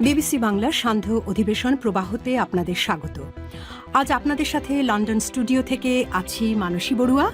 BBC বাংলার সান্ধ্য অধিবেশন প্রবাহতে আপনাদের স্বাগত। আজ আপনাদের সাথে লন্ডন স্টুডিও থেকে আছি মানসী বড়ুয়া।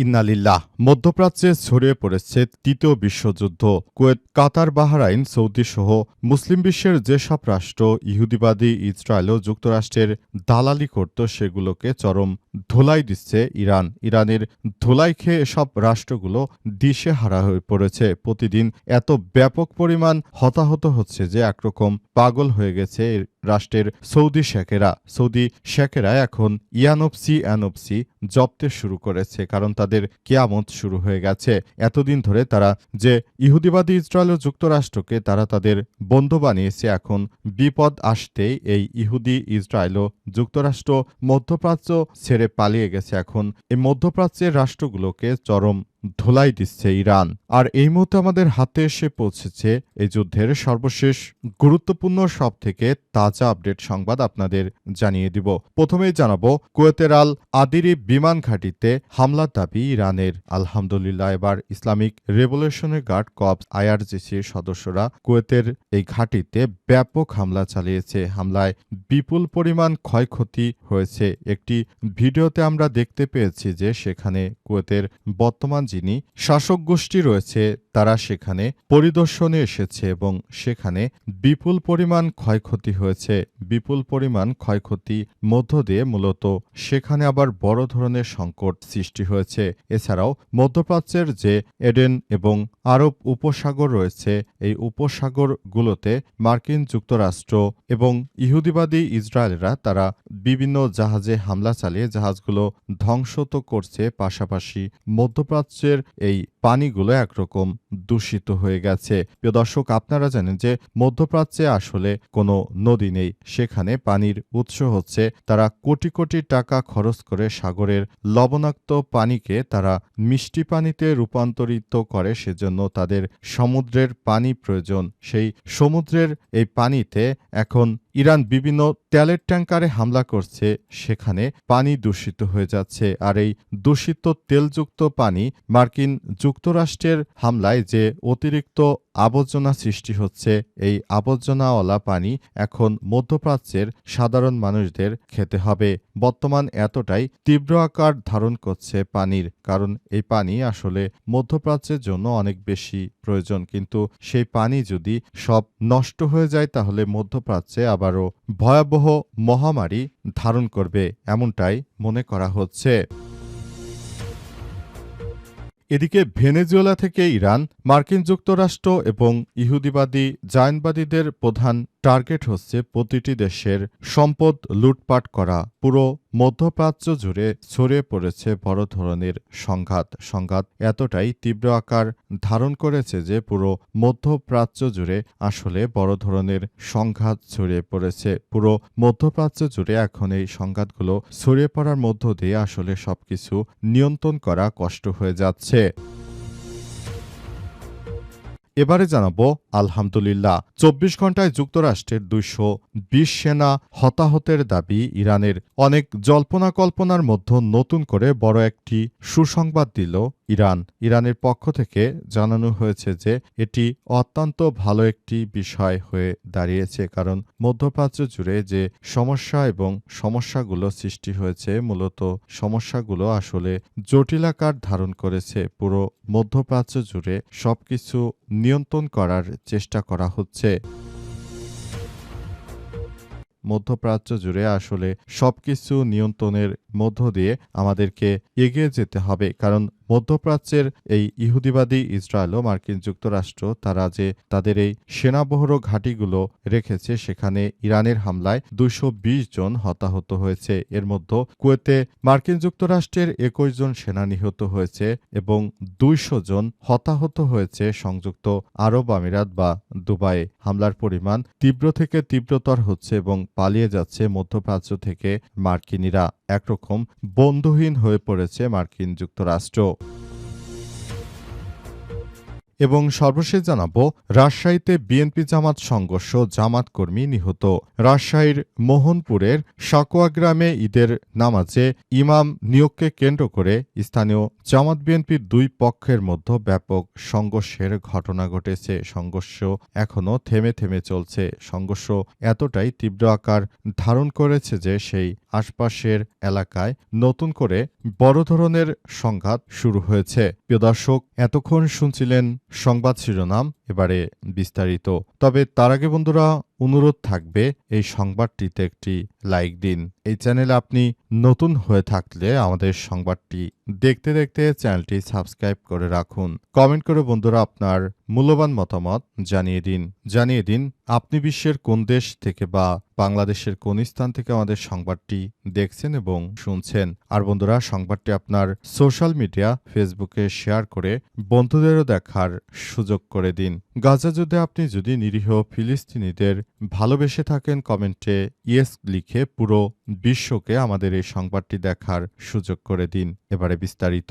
ইন্নালিল্লাহ। মধ্যপ্রাচ্যে ছড়িয়ে পড়েছে তৃতীয় বিশ্বযুদ্ধ। কুয়েত, কাতার, বাহরাইন, সৌদি সহ মুসলিম বিশ্বের যেসব রাষ্ট্র ইহুদিবাদী ইসরায়েল ও যুক্তরাষ্ট্রের দালালি করত সেগুলোকে চরম ধোলাই দিচ্ছে ইরান। ইরানের ধোলাই খেয়ে এসব রাষ্ট্রগুলো দিশেহারা হয়ে পড়েছে। প্রতিদিন এত ব্যাপক পরিমাণ হতাহত হচ্ছে যে একরকম পাগল হয়ে গেছে রাষ্ট্রের সৌদি শেখেরা এখন অ্যানবসি জপ্তে শুরু করেছে, কারণ তাদের কিয়ামত শুরু হয়ে গেছে। এতদিন ধরে তারা যে ইহুদিবাদী ইসরায়েল ও যুক্তরাষ্ট্রকে তারা তাদের বন্ধু বানিয়েছে, এখন বিপদ আসতেই এই ইহুদি ইসরায়েল ও যুক্তরাষ্ট্র মধ্যপ্রাচ্য ছেড়ে পালিয়ে গেছে। এখন এই মধ্যপ্রাচ্যের রাষ্ট্রগুলোকে চরম ধোলাই দিচ্ছে ইরান। আর এই মুহূর্তে আমাদের হাতে এসে পৌঁছেছে এই যুদ্ধের সর্বশেষ গুরুত্বপূর্ণ সব থেকে তাজা আপডেট সংবাদ আপনাদের জানিয়ে দিব। প্রথমেই জানাবো কুয়েতের আল আদিরি বিমান ঘাঁটিতে হামলার দাবি ইরানের। আলহামদুলিল্লাহ, এবার ইসলামিক রেভলিউশনারি গার্ড কর্পস আইআরজিসির সদস্যরা কুয়েতের এই ঘাঁটিতে ব্যাপক হামলা চালিয়েছে। হামলায় বিপুল পরিমাণ ক্ষয়ক্ষতি হয়েছে। একটি ভিডিওতে আমরা দেখতে পেয়েছি যে সেখানে কুয়েতের বর্তমান যিনি শাসক গোষ্ঠী রয়েছে তারা সেখানে পরিদর্শনে এসেছে এবং সেখানে বিপুল পরিমাণ ক্ষয়ক্ষতি হয়েছে। বিপুল পরিমাণ ক্ষয়ক্ষতি মধ্য দিয়ে মূলত সেখানে আবার বড় ধরনের সংকট সৃষ্টি হয়েছে। এছাড়াও মধ্যপ্রাচ্যের যে এডেন এবং আরব উপসাগর রয়েছে, এই উপসাগরগুলোতে মার্কিন যুক্তরাষ্ট্র এবং ইহুদিবাদী ইসরায়েলরা তারা বিভিন্ন জাহাজে হামলা চালিয়ে জাহাজগুলো ধ্বংস তো করছে, পাশাপাশি মধ্যপ্রাচ্যের এই পানিগুলো একরকম দূষিত হয়ে গেছে। প্রিয় দর্শক, আপনারা জানেন যে মধ্যপ্রাচ্যে আসলে কোনো নদী নেই, সেখানে পানির উৎস হচ্ছে তারা কোটি কোটি টাকা খরচ করে সাগরের লবণাক্ত পানিকে তারা মিষ্টি পানিতে রূপান্তরিত করে, সেজন্য তাদের সমুদ্রের পানি প্রয়োজন। সেই সমুদ্রের এই পানিতে এখন ইরান বিভিন্ন তেলের ট্যাঙ্কারে হামলা করছে, সেখানে পানি দূষিত হয়ে যাচ্ছে। আর এই দূষিত তেলযুক্ত পানি মার্কিন যুক্তরাষ্ট্রের হামলায় যে অতিরিক্ত আবর্জনা সৃষ্টি হচ্ছে, এই আবর্জনাওয়ালা পানি এখন মধ্যপ্রাচ্যের সাধারণ মানুষদের খেতে হবে। বর্তমান এতটাই তীব্র আকার ধারণ করছে পানির, কারণ এই পানি আসলে মধ্যপ্রাচ্যের জন্য অনেক বেশি প্রয়োজন। কিন্তু সেই পানি যদি সব নষ্ট হয়ে যায় তাহলে মধ্যপ্রাচ্যে আবারও ভয়াবহ মহামারী ধারণ করবে, এমনটাই মনে করা হচ্ছে। এদিকে ভেনেজুয়েলা থেকে ইরান, মার্কিন যুক্তরাষ্ট্র এবং ইহুদিবাদী জায়নবাদীদের প্রধান টার্গেট হচ্ছে প্রতিটি দেশের সম্পদ লুটপাট করা। পুরো মধ্যপ্রাচ্য জুড়ে ছড়িয়ে পড়েছে বড় ধরনের সংঘাত এতটাই তীব্র আকার ধারণ করেছে যে পুরো মধ্যপ্রাচ্য জুড়ে আসলে বড় ধরনের সংঘাত ছড়িয়ে পড়েছে। পুরো মধ্যপ্রাচ্য জুড়ে এখন এই সংঘাতগুলো ছড়িয়ে পড়ার মধ্য দিয়ে আসলে সবকিছু নিয়ন্ত্রণ করা কষ্ট হয়ে যাচ্ছে। এবারে জানাবো আলহামদুলিল্লাহ। ২৪ ঘণ্টায় যুক্তরাষ্ট্রের ২২০ সেনা হতাহতের দাবি ইরানের। অনেক জল্পনা কল্পনার মধ্যে নতুন করে বড় একটি সুসংবাদ দিল ইরানের পক্ষ থেকে জানানো হয়েছে যে এটি অত্যন্ত ভালো একটি বিষয় হয়ে দাঁড়িয়েছে, কারণ মধ্যপ্রাচ্য জুড়ে যে সমস্যাগুলো সৃষ্টি হয়েছে, মূলত সমস্যাগুলো আসলে জটিল আকার ধারণ করেছে। পুরো মধ্যপ্রাচ্য জুড়ে সবকিছু নিয়ন্ত্রণ করার চেষ্টা করা হচ্ছে। মধ্যপ্রাচ্য জুড়ে আসলে সবকিছু নিয়ন্ত্রণের মধ্য দিয়ে আমাদেরকে এগিয়ে যেতে হবে, কারণ মধ্যপ্রাচ্যের এই ইহুদিবাদী ইসরায়েল ও মার্কিন যুক্তরাষ্ট্র তারা যে তাদের এই সেনাবহর ঘাঁটিগুলো রেখেছে, সেখানে ইরানের হামলায় ২২০ জন হতাহত হয়েছে। এর মধ্যে কুয়েতে মার্কিন যুক্তরাষ্ট্রের ২১ জন সেনা নিহত হয়েছে এবং ২০০ জন হতাহত হয়েছে সংযুক্ত আরব আমিরাত বা দুবাইয়ে। হামলার পরিমাণ তীব্র থেকে তীব্রতর হচ্ছে এবং পালিয়ে যাচ্ছে মধ্যপ্রাচ্য থেকে মার্কিনিরা। একরকম বন্ধুহীন হয়ে পড়েছে মার্কিন যুক্তরাষ্ট্র। এবং সর্বশেষ জানাবো রাজশাহীতে বিএনপি জামাত সংঘর্ষ, জামাত কর্মী নিহত। রাজশাহীর মোহনপুরের সাকোয়া গ্রামে ঈদের নামাজে ইমাম নিয়োগকে কেন্দ্র করে স্থানীয় জামাত বিএনপির দুই পক্ষের মধ্যে ব্যাপক সংঘর্ষের ঘটনা ঘটেছে। সংঘর্ষ এখনও থেমে থেমে চলছে। সংঘর্ষ এতটাই তীব্র আকার ধারণ করেছে যে সেই আশপাশের এলাকায় নতুন করে বড় ধরনের সংঘাত শুরু হয়েছে। প্রিয় দর্শক, এতক্ষণ শুনছিলেন সংবাদ শিরোনাম, এবারে বিস্তারিত। তবে তার আগে বন্ধুরা অনুরোধ থাকবে এই সংবাদটিতে একটি লাইক দিন। এই চ্যানেলে আপনি নতুন হয়ে থাকলে আমাদের সংবাদটি দেখতে দেখতে চ্যানেলটি সাবস্ক্রাইব করে রাখুন। কমেন্ট করে বন্ধুরা আপনার মূল্যবান মতামত জানিয়ে দিন আপনি বিশ্বের কোন দেশ থেকে বা বাংলাদেশের কোন স্থান থেকে আমাদের সংবাদটি দেখছেন এবং শুনছেন। আর বন্ধুরা সংবাদটি আপনার সোশ্যাল মিডিয়া ফেসবুকে শেয়ার করে বন্ধুদেরও দেখার সুযোগ করে দিন। গাজা যুদ্ধে আপনি যদি নিরীহ ফিলিস্তিনিদের ভালোবেসে থাকেন, কমেন্টে ইয়েস লিখে পুরো বিশ্বকে আমাদের এই সংবাদটি দেখার সুযোগ করে দিন। এবারে বিস্তারিত।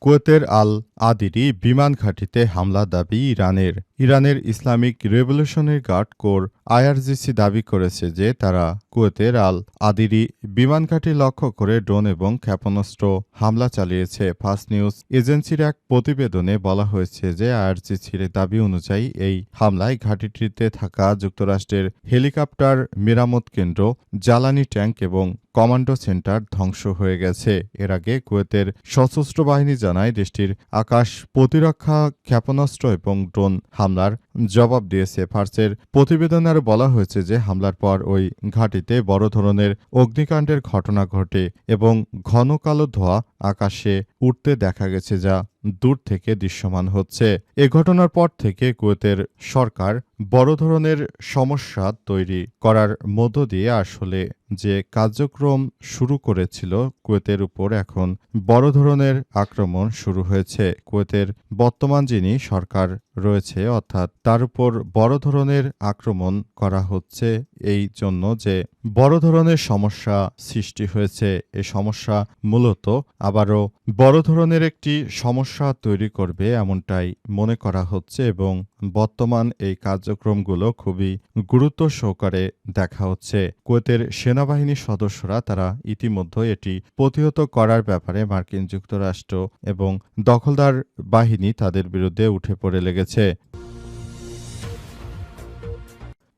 কুয়েতের আল আদিরি বিমান ঘাঁটিতে হামলা দাবি ইরানের। ইরানের Islamic Revolutionary Guard Corps IRGC দাবি করেছে যে তারা কুয়েতের আল আদিরি বিমান ঘাঁটি লক্ষ্য করে ড্রোন এবং ক্ষেপণাস্ত্র হামলা চালিয়েছে। ফাস্ট নিউজ এজেন্সির এক প্রতিবেদনে বলা হয়েছে যে আইআরজিসির দাবি অনুযায়ী এই হামলায় ঘাঁটিটিতে থাকা যুক্তরাষ্ট্রের হেলিকপ্টার মেরামত কেন্দ্র, জ্বালানি ট্যাঙ্ক এবং কমান্ডো সেন্টার ধ্বংস হয়ে গেছে। এর আগে কুয়েতের সশস্ত্র বাহিনী জানায় দেশটির আকাশ প্রতিরক্ষা ক্ষেপণাস্ত্র এবং ড্রোন হামলার জবাব দিয়েছে। ফার্সের প্রতিবেদনে আরও বলা হয়েছে যে হামলার পর ওই ঘাঁটিতে বড় ধরনের অগ্নিকাণ্ডের ঘটনা ঘটে এবং ঘন কালো ধোঁয়া আকাশে উঠতে দেখা গেছে, যা দূর থেকে দৃশ্যমান হচ্ছে। এ ঘটনার পর থেকে কুয়েতের সরকার বড় ধরনের সমস্যা তৈরি করার মধ্য দিয়ে আসলে যে কার্যক্রম শুরু করেছিল কুয়েতের উপর, এখন বড় ধরনের আক্রমণ শুরু হয়েছে। কুয়েতের বর্তমান যিনি সরকার রয়েছে অর্থাৎ তার উপর বড় ধরনের আক্রমণ করা হচ্ছে এই জন্য যে বড় ধরনের সমস্যা সৃষ্টি হয়েছে। এই সমস্যা মূলত আবারও বড় ধরনের একটি সমস্যা তৈরি করবে এমনটাই মনে করা হচ্ছে এবং বর্তমান এই কার্যক্রমগুলো খুবই গুরুত্ব সহকারে দেখা হচ্ছে। কুয়েতের সেনাবাহিনীর সদস্যরা তারা ইতিমধ্যে এটি প্রতিহত করার ব্যাপারে মার্কিন যুক্তরাষ্ট্র এবং দখলদার বাহিনী তাদের বিরুদ্ধে উঠে পড়ে লেগেছে।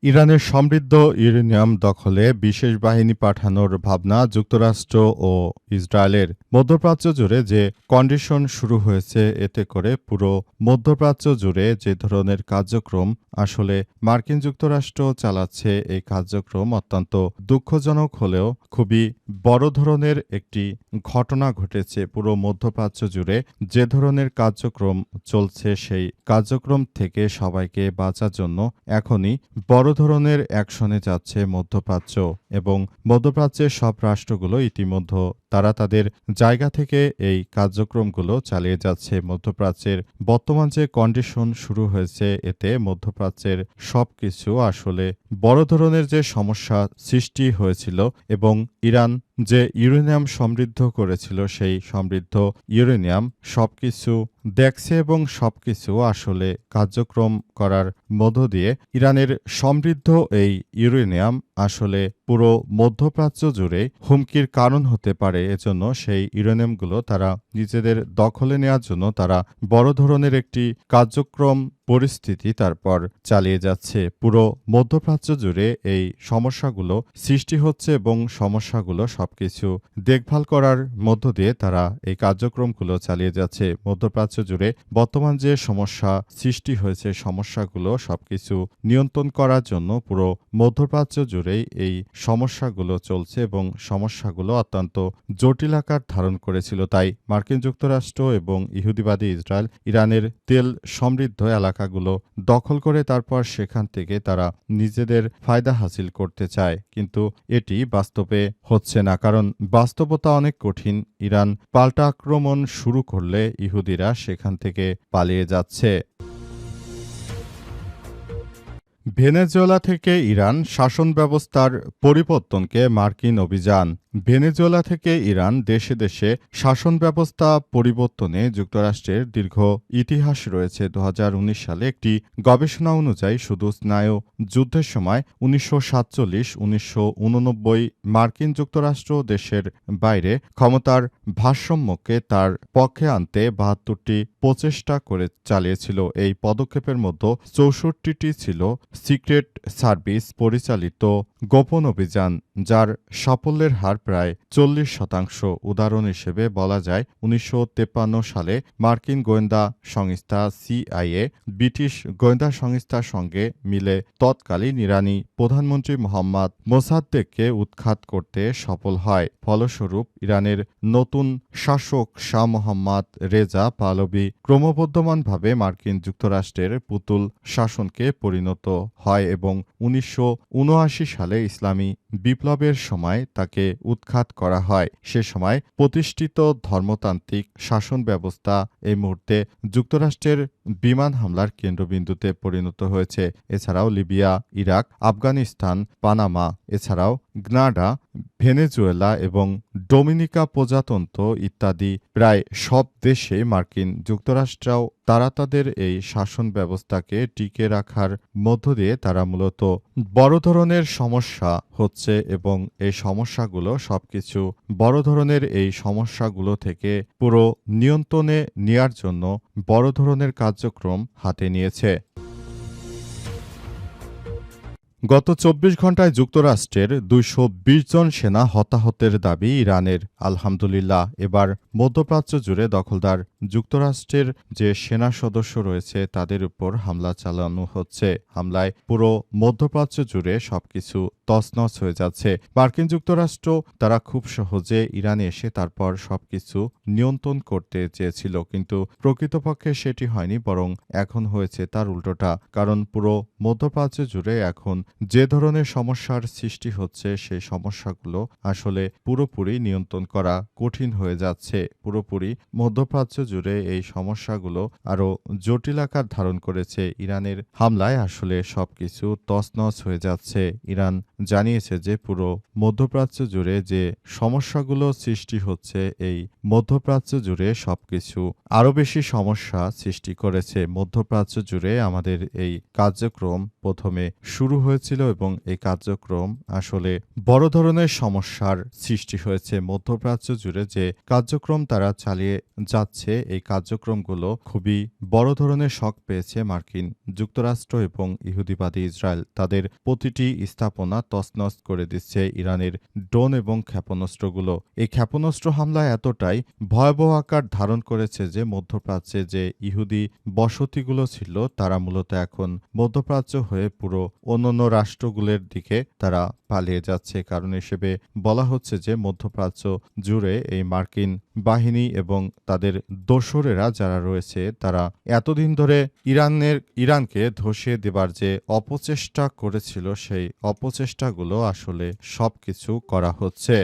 ইরানের সমৃদ্ধ ইউরেনিয়াম দখলে বিশেষ বাহিনী পাঠানোর ভাবনা যুক্তরাষ্ট্র ও ইসরায়েলের। মধ্যপ্রাচ্য জুড়ে যে কন্ডিশন শুরু হয়েছে, এতে করে পুরো মধ্যপ্রাচ্য জুড়ে যে ধরনের কার্যক্রম আসলে মার্কিন যুক্তরাষ্ট্র চালাচ্ছে, এই কার্যক্রম অত্যন্ত দুঃখজনক হলেও খুবই বড় ধরনের একটি ঘটনা ঘটেছে। পুরো মধ্যপ্রাচ্য জুড়ে যে ধরনের কার্যক্রম চলছে, সেই কার্যক্রম থেকে সবাইকে বাঁচার জন্য এখনই বড় ধরনের অ্যাকশনে যাচ্ছে মধ্যপ্রাচ্য এবং মধ্যপ্রাচ্যের সব রাষ্ট্রগুলো ইতিমধ্যে তারা তাদের জায়গা থেকে এই কার্যক্রমগুলো চালিয়ে যাচ্ছে। মধ্যপ্রাচ্যের বর্তমান যে কন্ডিশন শুরু হয়েছে, এতে মধ্যপ্রাচ্যের সবকিছু আসলে বড় ধরনের যে সমস্যা সৃষ্টি হয়েছিল এবং ইরান যে ইউরেনিয়াম সমৃদ্ধ করেছিল, সেই সমৃদ্ধ ইউরেনিয়াম সবকিছু দেখছে এবং সবকিছু আসলে কার্যক্রম করার মধ্য দিয়ে ইরানের সমৃদ্ধ এই ইউরেনিয়াম আসলে পুরো মধ্যপ্রাচ্য জুড়ে হুমকির কারণ হতে পারে। এজন্য সেই ইউরেনিয়ামগুলো তারা নিজেদের দখলে নেওয়ার জন্য তারা বড় ধরনের একটি কার্যক্রম পরিস্থিতি তারপর চালিয়ে যাচ্ছে। পুরো মধ্যপ্রাচ্য জুড়ে এই সমস্যাগুলো সৃষ্টি হচ্ছে এবং সমস্যাগুলো সবকিছু দেখভাল করার মধ্য দিয়ে তারা এই কার্যক্রমগুলো চালিয়ে যাচ্ছে। মধ্যপ্রাচ্য জুড়ে বর্তমান যে সমস্যা সৃষ্টি হয়েছে, সমস্যাগুলো সবকিছু নিয়ন্ত্রণ করার জন্য পুরো মধ্যপ্রাচ্য জুড়েই এই সমস্যাগুলো চলছে এবং সমস্যাগুলো অত্যন্ত জটিল আকার ধারণ করেছিল। তাই মার্কিন যুক্তরাষ্ট্র এবং ইহুদিবাদী ইসরায়েল ইরানের তেল সমৃদ্ধ এলাকাগুলো দখল করে তারপর সেখান থেকে তারা নিজেদের ফায়দা হাসিল করতে চায়, কিন্তু এটি বাস্তবে হচ্ছে না, কারণ বাস্তবতা অনেক কঠিন। ইরান পাল্টা আক্রমণ শুরু করলে ইহুদিরা সেখান থেকে পালিয়ে যাচ্ছে। ভেনেজুয়েলা থেকে ইরান শাসন ব্যবস্থার পরিবর্তনকে মার্কিন অভিযান। ভেনেজুয়েলা থেকে ইরান দেশে দেশে শাসন ব্যবস্থা পরিবর্তনে যুক্তরাষ্ট্রের দীর্ঘ ইতিহাস রয়েছে। ২০১৯ সালে একটি গবেষণা অনুযায়ী শুধু স্নায়ু যুদ্ধের সময় ১৯৪৭-১৯৮৯ মার্কিন যুক্তরাষ্ট্র দেশের বাইরে ক্ষমতার ভারসাম্যকে তার পক্ষে আনতে ৭২টি প্রচেষ্টা করে চালিয়েছিল। এই পদক্ষেপের মধ্যে ৬৪টি ছিল সিক্রেট সার্ভিস পরিচালিত গোপন অভিযান, যার সাফল্যের হার প্রায় ৪০%। উদাহরণ হিসেবে বলা যায় ১৯৫৩ সালে মার্কিন গোয়েন্দা সংস্থা সিআইএ ব্রিটিশ গোয়েন্দা সংস্থার সঙ্গে মিলে তৎকালীন ইরানি প্রধানমন্ত্রী মোহাম্মদ মোসাদ্দেককে উৎখাত করতে সফল হয়। ফলস্বরূপ ইরানের নতুন শাসক শাহ মোহাম্মদ রেজা পাহলভি ক্রমবর্ধমানভাবে মার্কিন যুক্তরাষ্ট্রের পুতুল শাসনকে পরিণত হয় এবং ১৯৭৯ সালে ইসলামী বিপ্লবের সময় তাকে উৎখাত করা হয়। সে সময় প্রতিষ্ঠিত ধর্মতান্ত্রিক শাসন ব্যবস্থা এই মুহূর্তে যুক্তরাষ্ট্রের বিমান হামলার কেন্দ্রবিন্দুতে পরিণত হয়েছে। এছাড়াও লিবিয়া, ইরাক, আফগানিস্তান, পানামা, এছাড়াও গ্নাডা, ভেনেজুয়েলা এবং ডোমিনিকা প্রজাতন্ত্র ইত্যাদি প্রায় সব দেশে মার্কিন যুক্তরাষ্ট্রও তারা তাদের এই শাসন ব্যবস্থাকে টিকে রাখার মধ্য দিয়ে তারা মূলত বড় ধরনের সমস্যা হচ্ছে এবং এই সমস্যাগুলো সবকিছু বড় ধরনের এই সমস্যাগুলো থেকে পুরো নিয়ন্ত্রণে নেয়ার জন্য বড় ধরনের কার্যক্রম হাতে নিয়েছে। গত ২৪ ঘণ্টায় যুক্তরাষ্ট্রের ২২০ জন সেনা হতাহতের দাবি ইরানের। আলহামদুলিল্লাহ, এবার মধ্যপ্রাচ্য জুড়ে দখলদার যুক্তরাষ্ট্রের যে সেনা সদস্য রয়েছে তাদের উপর হামলা চালানো হচ্ছে। হামলায় পুরো মধ্যপ্রাচ্য জুড়ে সবকিছু তছনছ হয়ে যাচ্ছে। মার্কিন যুক্তরাষ্ট্র তারা খুব সহজে ইরানে এসে তারপর সবকিছু নিয়ন্ত্রণ করতে চেয়েছিল, কিন্তু প্রকৃতপক্ষে সেটি হয়নি, বরং এখন হয়েছে তার উল্টোটা। কারণ পুরো মধ্যপ্রাচ্য জুড়ে এখন যে ধরনের সমস্যার সৃষ্টি হচ্ছে সেই সমস্যাগুলো আসলে পুরোপুরি নিয়ন্ত্রণ করা কঠিন হয়ে যাচ্ছে। পুরোপুরি মধ্যপ্রাচ্য জুড়ে এই সমস্যাগুলো আরও জটিল আকার ধারণ করেছে। ইরানের হামলায় আসলে সবকিছু তছনছ হয়ে যাচ্ছে। ইরান জানিয়েছে যে পুরো মধ্যপ্রাচ্য জুড়ে যে সমস্যাগুলো সৃষ্টি হচ্ছে এই মধ্যপ্রাচ্য জুড়ে সবকিছু আরও বেশি সমস্যা সৃষ্টি করেছে। মধ্যপ্রাচ্য জুড়ে আমাদের এই কার্যক্রম প্রথমে শুরু হয়েছিল এবং এই কার্যক্রম আসলে বড় ধরনের সমস্যার সৃষ্টি হয়েছে। মধ্যপ্রাচ্য জুড়ে যে কার্যক্রম তারা চালিয়ে যাচ্ছে এই কার্যক্রমগুলো খুবই বড় ধরনের শক পেয়েছে মার্কিন যুক্তরাষ্ট্র এবং ইহুদিবাদী ইসরায়েল। তাদের প্রতিটি স্থাপনা তছনছ করে দিচ্ছে ইরানের ড্রোন এবং ক্ষেপণাস্ত্রগুলো। এই ক্ষেপণাস্ত্র হামলা এতটাই ভয়াবহ আকার ধারণ করেছে যে মধ্যপ্রাচ্যে যে ইহুদি বসতিগুলো ছিল তারা মূলত এখন মধ্যপ্রাচ্য হয়ে পুরো অন্যান্য রাষ্ট্রগুলোর দিকে তারা পালিয়ে যাচ্ছে। কারণ হিসেবে বলা হচ্ছে যে মধ্যপ্রাচ্য জুড়ে এই মার্কিন বাহিনী এবং তাদের দোসরেরা যারা রয়েছে তারা এতদিন ধরে ইরানকে ধসিয়ে দেবার যে অপচেষ্টা করেছিল সেই অপচেষ্টাগুলো আসলে সবকিছু করা হচ্ছে।